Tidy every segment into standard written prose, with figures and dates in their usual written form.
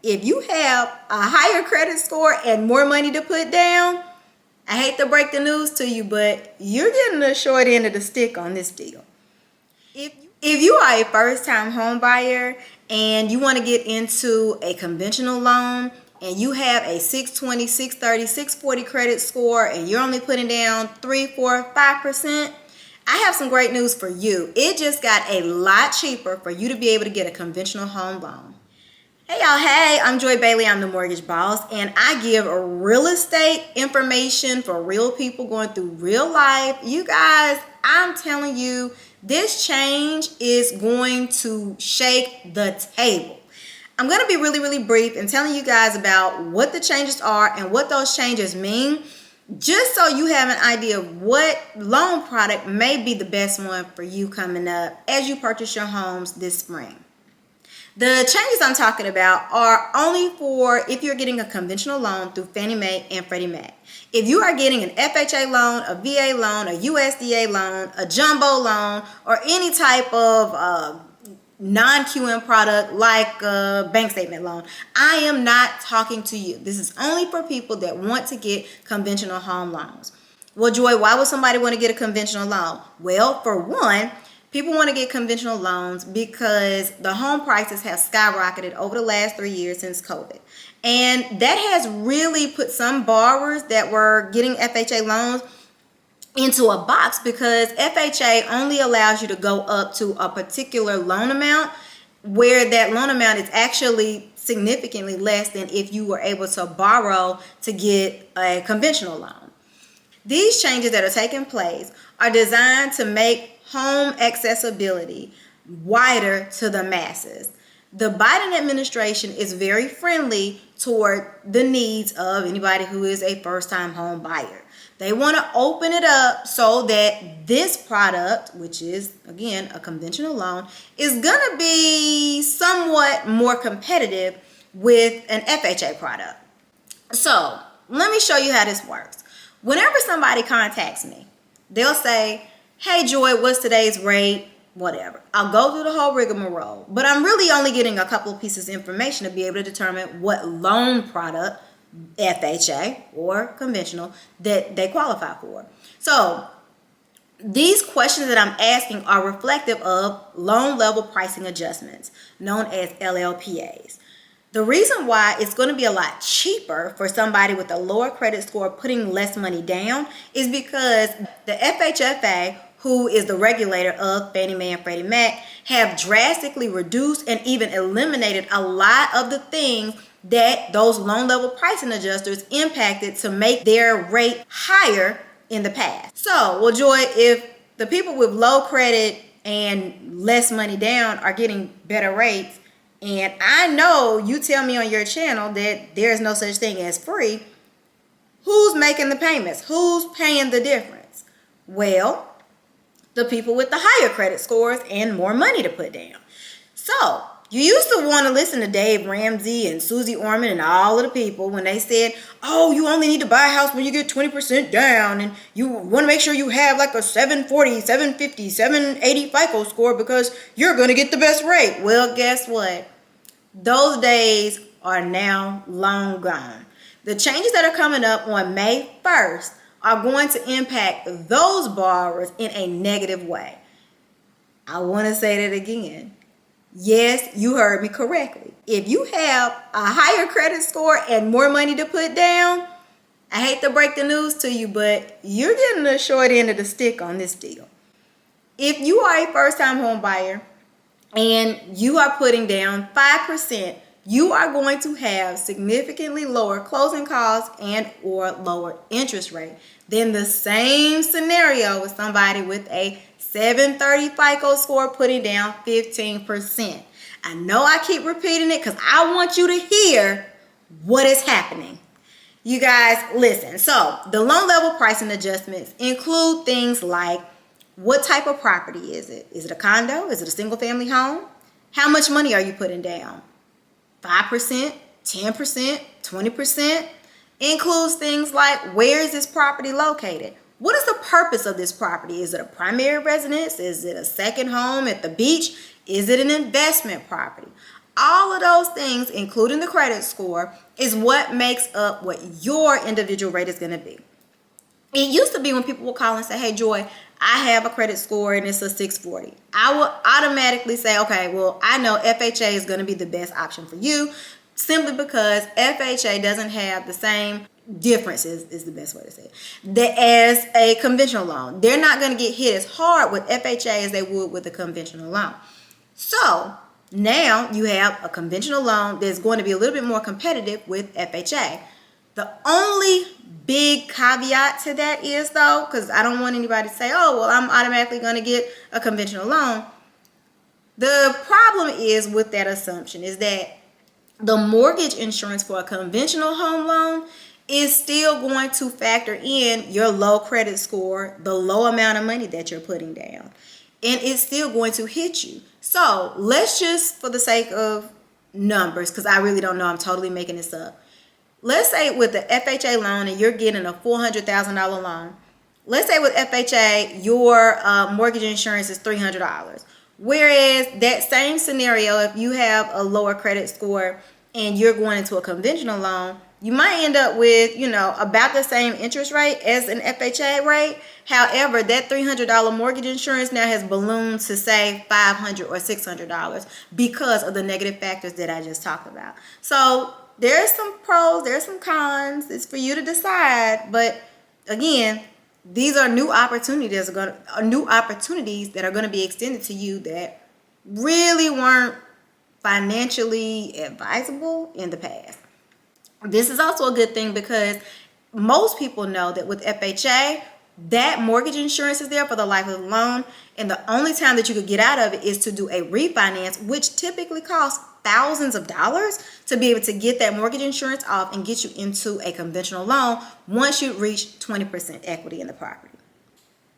If you have a higher credit score and more money to put down, I hate to break the news to you, but you're getting the short end of the stick on this deal. If you are a first-time home buyer and you want to get into a conventional loan and you have a 620, 630, 640 credit score and you're only putting down 3, 4, 5%, I have some great news for you. It just got a lot cheaper for you to be able to get a conventional home loan. Hey y'all, hey, I'm Joy Bailey, I'm the Mortgage Boss, and I give real estate information for real people going through real life. You guys, I'm telling you, this change is going to shake the table. I'm going to be really brief and telling you guys about what the changes are and what those changes mean, just so you have an idea of what loan product may be the best one for you coming up as you purchase your homes this spring. The changes I'm talking about are only for if you're getting a conventional loan through Fannie Mae and Freddie Mac. If you are getting an FHA loan, a VA loan, a USDA loan, a jumbo loan, or any type of non-QM product like a bank statement loan, I am not talking to you. This is only for people that want to get conventional home loans. Well, Joy, why would somebody want to get a conventional loan? Well, for one, people want to get conventional loans because the home prices have skyrocketed over the last 3 years since COVID. And that has really put some borrowers that were getting FHA loans into a box, because FHA only allows you to go up to a particular loan amount, where that loan amount is actually significantly less than if you were able to borrow to get a conventional loan. These changes that are taking place are designed to make home accessibility wider to the masses. The Biden administration is very friendly toward the needs of anybody who is a first-time home buyer. They want to open it up so that this product, which is, again, a conventional loan, is going to be somewhat more competitive with an FHA product. So let me show you how this works. Whenever somebody contacts me, they'll say, hey Joy, what's today's rate? Whatever. I'll go through the whole rigmarole, but I'm really only getting a couple of pieces of information to be able to determine what loan product, FHA or conventional, that they qualify for. So these questions that I'm asking are reflective of loan level pricing adjustments, known as LLPAs. The reason why it's going to be a lot cheaper for somebody with a lower credit score putting less money down is because the FHFA, who is the regulator of Fannie Mae and Freddie Mac, have drastically reduced and even eliminated a lot of the things that those loan level pricing adjusters impacted to make their rate higher in the past. So, well, Joy, if the people with low credit and less money down are getting better rates, and I know you tell me on your channel that there's no such thing as free, who's making the payments? Who's paying the difference? Well, the people with the higher credit scores and more money to put down. So you used to want to listen to Dave Ramsey and Susie Orman and all of the people when they said, oh, you only need to buy a house when you get 20% down, and you want to make sure you have like a 740, 750, 780 FICO score because you're going to get the best rate. Well, guess what? Those days are now long gone. The changes that are coming up on May 1st are going to impact those borrowers in a negative way. I want to say that again. Yes, you heard me correctly. If you have a higher credit score and more money to put down, I hate to break the news to you, but you're getting the short end of the stick on this deal. If you are a first-time home buyer and you are putting down 5%, you are going to have significantly lower closing costs and or lower interest rate than the same scenario with somebody with a 730 FICO score putting down 15%. I know I keep repeating it because I want you to hear what is happening. You guys, listen. So the loan level pricing adjustments include things like, what type of property is it? Is it a condo? Is it a single family home? How much money are you putting down? 5%, 10%, 20%. Includes things like, where is this property located? What is the purpose of this property? Is it a primary residence? Is it a second home at the beach? Is it an investment property? All of those things, including the credit score, is what makes up what your individual rate is going to be. It used to be when people would call and say, hey, Joy, I have a credit score and it's a 640. I will automatically say, okay, well, I know FHA is going to be the best option for you, simply because FHA doesn't have the same differences, is the best way to say it, as a conventional loan. They're not going to get hit as hard with FHA as they would with a conventional loan. So now you have a conventional loan that's going to be a little bit more competitive with FHA. The only big caveat to that is, though, because I don't want anybody to say, oh, well, I'm automatically going to get a conventional loan. The problem is with that assumption is that the mortgage insurance for a conventional home loan is still going to factor in your low credit score, the low amount of money that you're putting down, and it's still going to hit you. So let's just, for the sake of numbers, because I really don't know, I'm totally making this up. Let's say with the FHA loan and you're getting a $400,000 loan. Let's say with FHA, your mortgage insurance is $300. Whereas that same scenario, if you have a lower credit score and you're going into a conventional loan, you might end up with, about the same interest rate as an FHA rate. However, that $300 mortgage insurance now has ballooned to say $500 or $600 because of the negative factors that I just talked about. So there's some pros, there's some cons. It's for you to decide. But again, these are new opportunities that are going to be extended to you that really weren't financially advisable in the past. This is also a good thing because most people know that with FHA, that mortgage insurance is there for the life of the loan, and the only time that you could get out of it is to do a refinance, which typically costs thousands of dollars to be able to get that mortgage insurance off and get you into a conventional loan once you reach 20% equity in the property.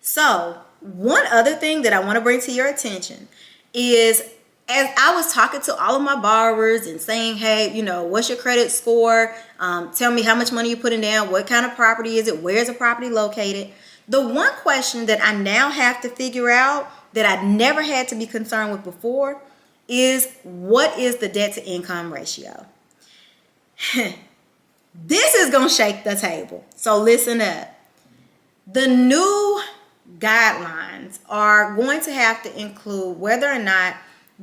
So one other thing that I want to bring to your attention is, as I was talking to all of my borrowers and saying, hey, what's your credit score? Tell me how much money you're putting down. What kind of property is it? Where is the property located? The one question that I now have to figure out that I never had to be concerned with before is, what is the debt to income ratio? This is going to shake the table. So listen up. The new guidelines are going to have to include whether or not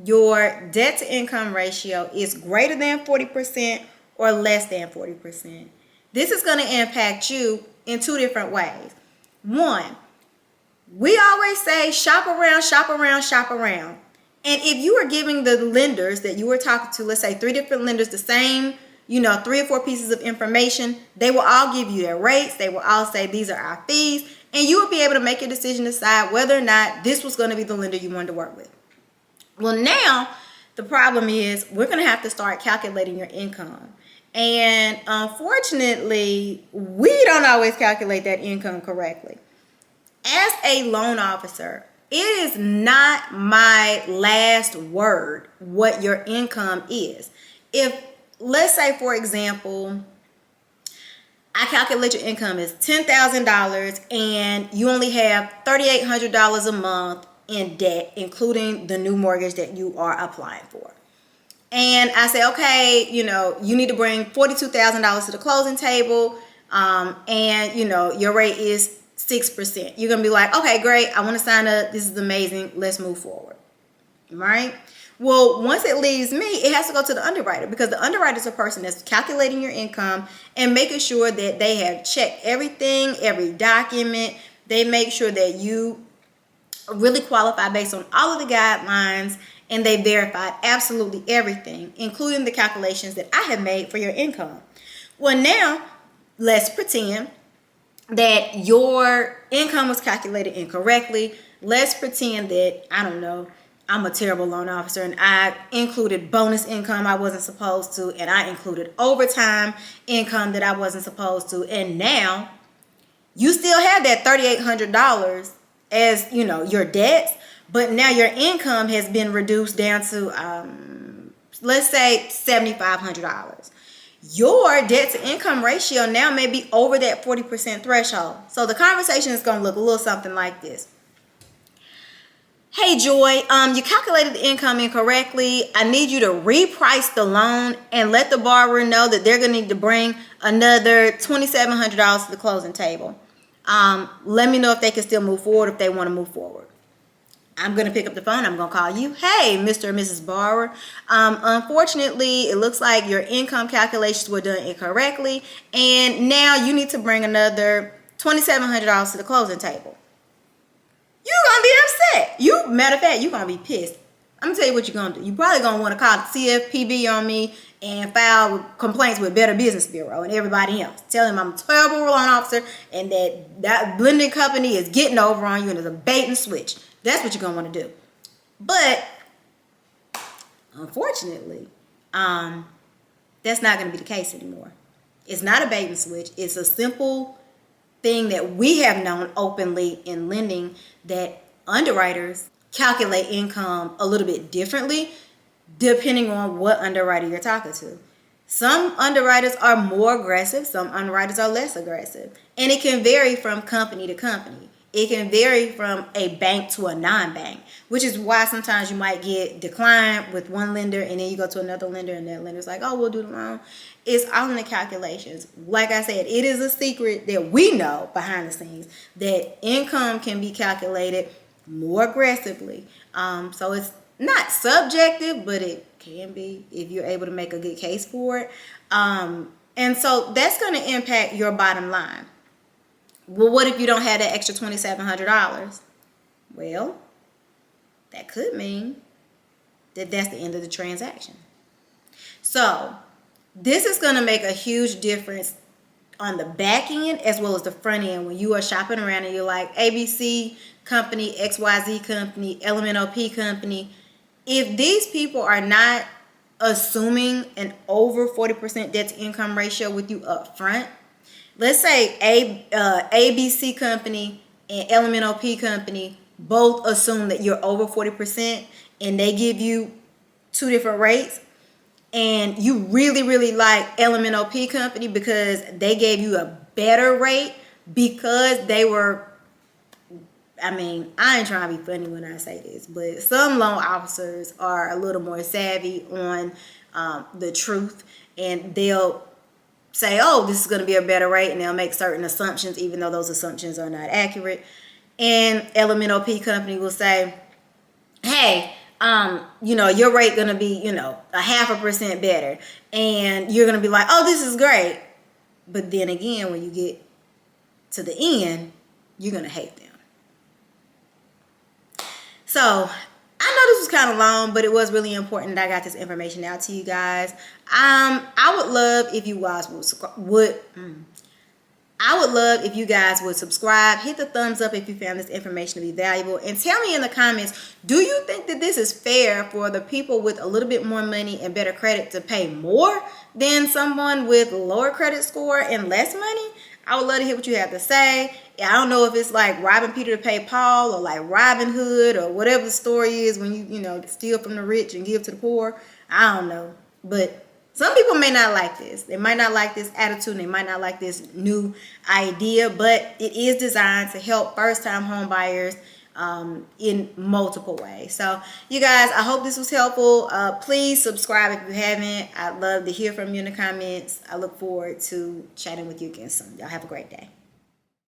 your debt to income ratio is greater than 40% or less than 40%. This is going to impact you in two different ways. One, we always say shop around, shop around, shop around. And if you are giving the lenders that you were talking to, let's say 3 different lenders, the same, 3 or 4 pieces of information, they will all give you their rates. They will all say these are our fees. And you will be able to make your decision to decide whether or not this was going to be the lender you wanted to work with. Well, now the problem is we're going to have to start calculating your income. And unfortunately, we don't always calculate that income correctly. As a loan officer, it is not my last word what your income is. If, let's say, for example, I calculate your income as $10,000 and you only have $3,800 a month in debt, including the new mortgage that you are applying for. And I say, okay, you need to bring $42,000 to the closing table, and your rate is 6%. You're gonna be like, okay, great, I want to sign up. This is amazing. Let's move forward. Right? Well, once it leaves me, it has to go to the underwriter, because the underwriter is a person that's calculating your income and making sure that they have checked everything, every document. They make sure that you really qualify based on all of the guidelines, and they verified absolutely everything, including the calculations that I have made for your income. Well, now let's pretend that your income was calculated incorrectly. Let's pretend that, I don't know, I'm a terrible loan officer and I included bonus income I wasn't supposed to, and I included overtime income that I wasn't supposed to, and now you still have that $3,800 as your debts, but now your income has been reduced down to let's say $7,500. Your debt to income ratio now may be over that 40% threshold. So the conversation is going to look a little something like this. Hey Joy, you calculated the income incorrectly. I need you to reprice the loan and let the borrower know that they're gonna need to bring another $2,700 to the closing table. Let me know if they can still move forward, if they want to move forward. I'm gonna pick up the phone. I'm gonna call you. Hey, Mr. and Mrs. Borrower. Unfortunately, it looks like your income calculations were done incorrectly, and now you need to bring another $2,700 to the closing table. You're gonna be upset. Matter of fact, you're gonna be pissed. I'm gonna tell you what you're gonna do. You're probably gonna want to call the CFPB on me and file complaints with Better Business Bureau and everybody else. Tell them I'm a terrible loan officer and that blending company is getting over on you and it's a bait and switch. That's what you're gonna want to do. But unfortunately, that's not gonna be the case anymore. It's not a bait and switch. It's a simple thing that we have known openly in lending, that underwriters calculate income a little bit differently depending on what underwriter you're talking to. Some underwriters are more aggressive, some underwriters are less aggressive, and it can vary from company to company. It can vary from a bank to a non-bank, which is why sometimes you might get declined with one lender and then you go to another lender and that lender's like, oh, we'll do the loan. It's all in the calculations. Like I said, it is a secret that we know behind the scenes that income can be calculated more aggressively. So it's not subjective, but it can be if you're able to make a good case for it. And so that's going to impact your bottom line. Well, what if you don't have that extra $2,700? Well, that could mean that that's the end of the transaction. So this is going to make a huge difference on the back end as well as the front end when you are shopping around and you're like ABC company, XYZ company, LMNOP company. If these people are not assuming an over 40% debt to income ratio with you up front, let's say ABC company and LMNOP company both assume that you're over 40% and they give you two different rates, and you really, really like LMNOP company because they gave you a better rate because they were, I mean, I ain't trying to be funny when I say this, but some loan officers are a little more savvy on the truth, and they'll say, oh, this is going to be a better rate, and they'll make certain assumptions even though those assumptions are not accurate. And LMNOP company will say, hey, your rate going to be, 0.5% better, and you're going to be like, oh, this is great. But then again, when you get to the end, you're going to hate them. So I know this was kind of long, but it was really important that I got this information out to you guys. I would love if you guys would subscribe, hit the thumbs up if you found this information to be valuable, and tell me in the comments, do you think that this is fair for the people with a little bit more money and better credit to pay more than someone with lower credit score and less money? I would love to hear what you have to say. I don't know if it's like robbing Peter to pay Paul or like Robin Hood or whatever the story is when you steal from the rich and give to the poor. I don't know. But some people may not like this. They might not like this attitude, and they might not like this new idea, but it is designed to help first-time home buyers in multiple ways. So you guys, I hope this was helpful. Please subscribe if you haven't. I'd love to hear from you in the comments. I look forward to chatting with you again soon. Y'all have a great day.